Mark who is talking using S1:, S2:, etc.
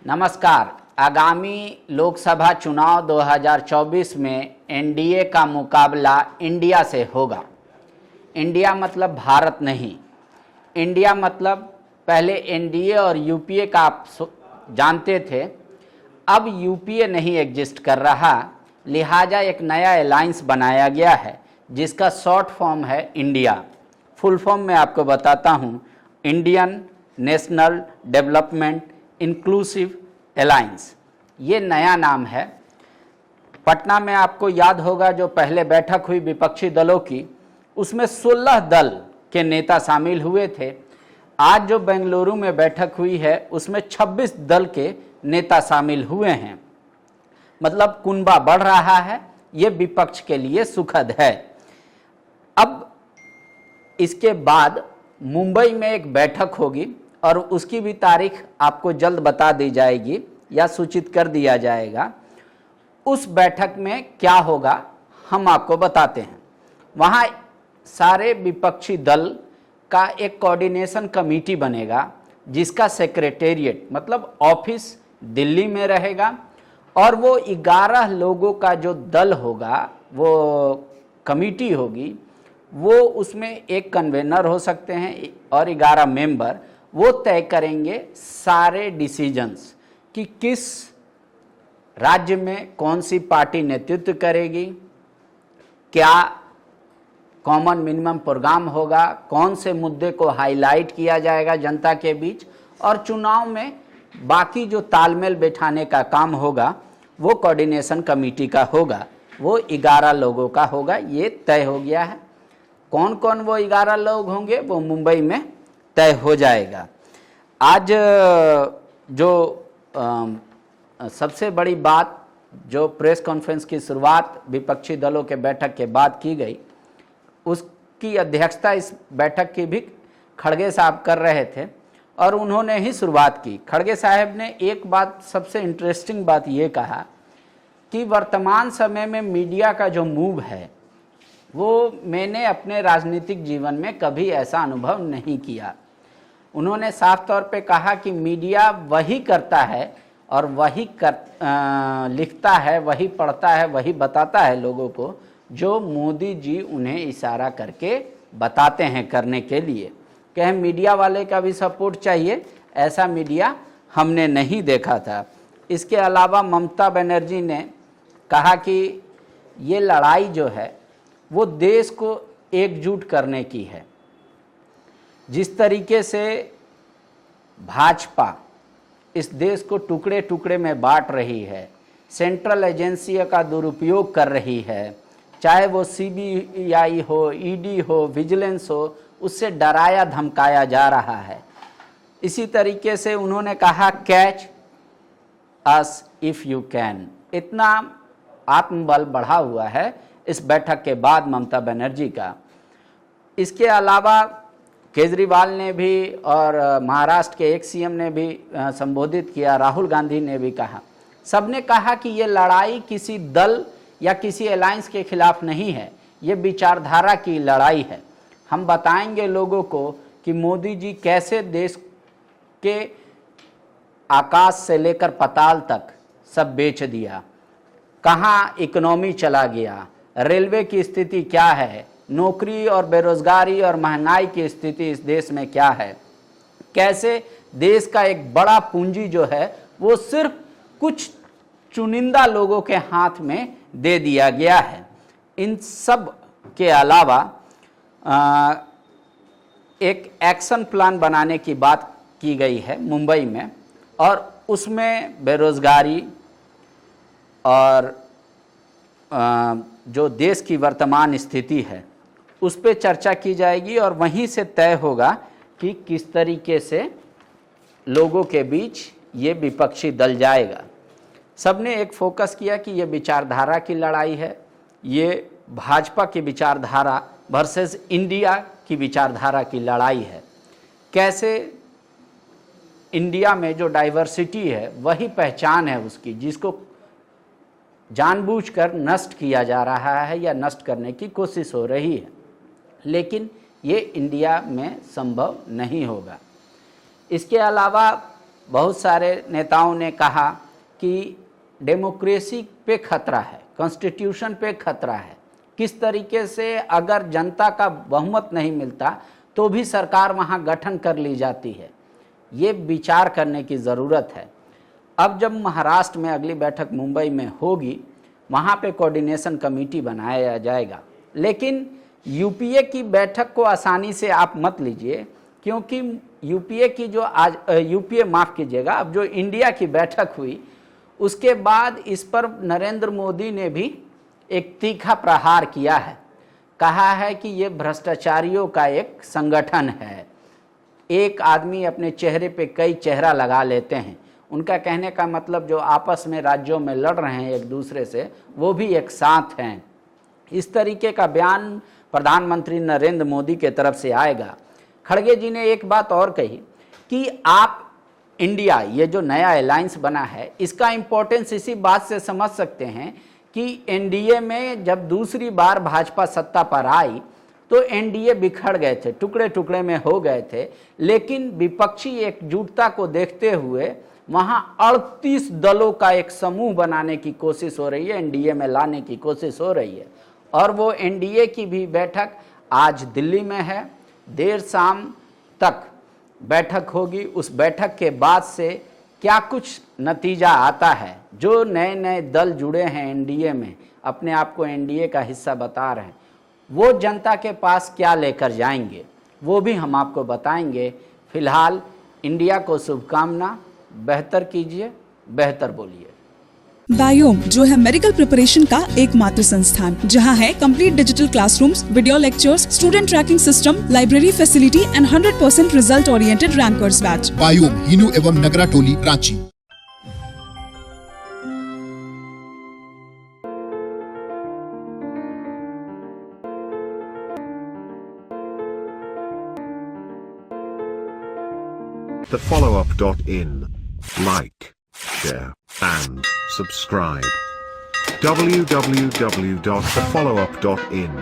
S1: नमस्कार। आगामी लोकसभा चुनाव 2024 में एनडीए का मुकाबला इंडिया से होगा। इंडिया मतलब भारत नहीं, इंडिया मतलब पहले एनडीए और यूपीए का आप जानते थे, अब यूपीए नहीं एग्जिस्ट कर रहा, लिहाजा एक नया अलायंस बनाया गया है जिसका शॉर्ट फॉर्म है इंडिया। फुल फॉर्म में आपको बताता हूँ, Indian national development inclusive alliance, ये नया नाम है। पटना में आपको याद होगा जो पहले बैठक हुई विपक्षी दलों की, उसमें 16 दल के नेता शामिल हुए थे। आज जो बेंगलुरु में बैठक हुई है उसमें 26 दल के नेता शामिल हुए हैं। मतलब कुनबा बढ़ रहा है, ये विपक्ष के लिए सुखद है। अब इसके बाद मुंबई में एक बैठक होगी और उसकी भी तारीख आपको जल्द बता दी जाएगी या सूचित कर दिया जाएगा। उस बैठक में क्या होगा हम आपको बताते हैं। वहाँ सारे विपक्षी दल का एक कोऑर्डिनेशन कमेटी बनेगा जिसका सेक्रेटेरिएट मतलब ऑफिस दिल्ली में रहेगा और वो 11 लोगों का जो दल होगा, वो कमेटी होगी, वो उसमें एक कन्वेनर हो सकते हैं और 11 मेंबर, वो तय करेंगे सारे डिसीजंस कि किस राज्य में कौन सी पार्टी नेतृत्व करेगी, क्या कॉमन मिनिमम प्रोग्राम होगा, कौन से मुद्दे को हाईलाइट किया जाएगा जनता के बीच, और चुनाव में बाकी जो तालमेल बैठाने का काम होगा वो कोऑर्डिनेशन कमेटी का होगा, वो 11 लोगों का होगा। ये तय हो गया है। कौन कौन वो 11 लोग होंगे वो मुंबई में तय हो जाएगा। आज जो सबसे बड़ी बात जो प्रेस कॉन्फ्रेंस की शुरुआत विपक्षी दलों के बैठक के बाद की गई, उसकी अध्यक्षता इस बैठक की भी खड़गे साहब कर रहे थे और उन्होंने ही शुरुआत की। खड़गे साहब ने एक बात, सबसे इंटरेस्टिंग बात ये कहा कि वर्तमान समय में मीडिया का जो मूव है वो मैंने अपने राजनीतिक जीवन में कभी ऐसा अनुभव नहीं किया। उन्होंने साफ तौर पे कहा कि मीडिया वही करता है और वही लिखता है, वही पढ़ता है, वही बताता है लोगों को जो मोदी जी उन्हें इशारा करके बताते हैं करने के लिए। कहें मीडिया वाले का भी सपोर्ट चाहिए, ऐसा मीडिया हमने नहीं देखा था। इसके अलावा ममता बनर्जी ने कहा कि ये लड़ाई जो है वो देश को एकजुट करने की है। जिस तरीके से भाजपा इस देश को टुकड़े टुकड़े में बांट रही है, सेंट्रल एजेंसी का दुरुपयोग कर रही है, चाहे वो सीबीआई हो, ईडी हो, विजिलेंस हो, उससे डराया धमकाया जा रहा है। इसी तरीके से उन्होंने कहा catch us if you can. इतना आत्मबल बढ़ा हुआ है इस बैठक के बाद ममता बनर्जी का। इसके अलावा केजरीवाल ने भी और महाराष्ट्र के एक सीएम ने भी संबोधित किया, राहुल गांधी ने भी कहा। सबने कहा कि ये लड़ाई किसी दल या किसी अलायंस के खिलाफ नहीं है, ये विचारधारा की लड़ाई है। हम बताएंगे लोगों को कि मोदी जी कैसे देश के आकाश से लेकर पाताल तक सब बेच दिया, कहाँ इकोनॉमी चला गया, रेलवे की स्थिति क्या है, नौकरी और बेरोजगारी और महंगाई की स्थिति इस देश में क्या है, कैसे देश का एक बड़ा पूंजी जो है वो सिर्फ कुछ चुनिंदा लोगों के हाथ में दे दिया गया है। इन सब के अलावा एक एक्शन प्लान बनाने की बात की गई है मुंबई में, और उसमें बेरोजगारी और जो देश की वर्तमान स्थिति है उस पर चर्चा की जाएगी और वहीं से तय होगा कि किस तरीके से लोगों के बीच ये विपक्षी दल जाएगा। सबने एक फोकस किया कि ये विचारधारा की लड़ाई है, ये भाजपा की विचारधारा वर्सेस इंडिया की विचारधारा की लड़ाई है। कैसे इंडिया में जो डाइवर्सिटी है वही पहचान है उसकी, जिसको जानबूझकर नष्ट किया जा रहा है या नष्ट करने की कोशिश हो रही है, लेकिन ये इंडिया में संभव नहीं होगा। इसके अलावा बहुत सारे नेताओं ने कहा कि डेमोक्रेसी पे खतरा है, कॉन्स्टिट्यूशन पे खतरा है, किस तरीके से अगर जनता का बहुमत नहीं मिलता तो भी सरकार वहाँ गठन कर ली जाती है। ये विचार करने की ज़रूरत है। अब जब महाराष्ट्र में अगली बैठक मुंबई में होगी, वहाँ पे कोऑर्डिनेशन कमेटी बनाया जाएगा। लेकिन यूपीए की बैठक को आसानी से आप मत लीजिए, क्योंकि यूपीए की जो आज यूपीए माफ़ कीजिएगा, अब जो इंडिया की बैठक हुई उसके बाद इस पर नरेंद्र मोदी ने भी एक तीखा प्रहार किया है। कहा है कि ये भ्रष्टाचारियों का एक संगठन है। एक आदमी अपने चेहरे पे कई चेहरा लगा लेते हैं। उनका कहने का मतलब जो आपस में राज्यों में लड़ रहे हैं एक दूसरे से, वो भी एक साथ हैं। इस तरीके का बयान प्रधानमंत्री नरेंद्र मोदी के तरफ से आएगा। खड़गे जी ने एक बात और कही कि आप इंडिया, ये जो नया अलायंस बना है, इसका इम्पोर्टेंस इसी बात से समझ सकते हैं कि एनडीए में जब दूसरी बार भाजपा सत्ता पर आई तो एनडीए बिखर गए थे, टुकड़े टुकड़े में हो गए थे। लेकिन विपक्षी एकजुटता को देखते हुए वहाँ 38 दलों का एक समूह बनाने की कोशिश हो रही है, एनडीए में लाने की कोशिश हो रही है। और वो एनडीए की भी बैठक आज दिल्ली में है, देर शाम तक बैठक होगी। उस बैठक के बाद से क्या कुछ नतीजा आता है, जो नए नए दल जुड़े हैं एनडीए में, अपने आप को एनडीए का हिस्सा बता रहे हैं, वो जनता के पास क्या लेकर जाएंगे, वो भी हम आपको बताएंगे। फिलहाल इंडिया को शुभकामना, बेहतर कीजिए, बेहतर बोलिए।
S2: बायोम, जो है मेडिकल प्रिपरेशन का एकमात्र संस्थान, जहां है complete digital classrooms, video lectures, student tracking system, library facility and 100% result oriented rankers batch.
S3: Biome, Hinoo एवं नगरा टोली, Ranchi.
S4: thefollowup.in. Like, share, and subscribe. www.thefollowup.in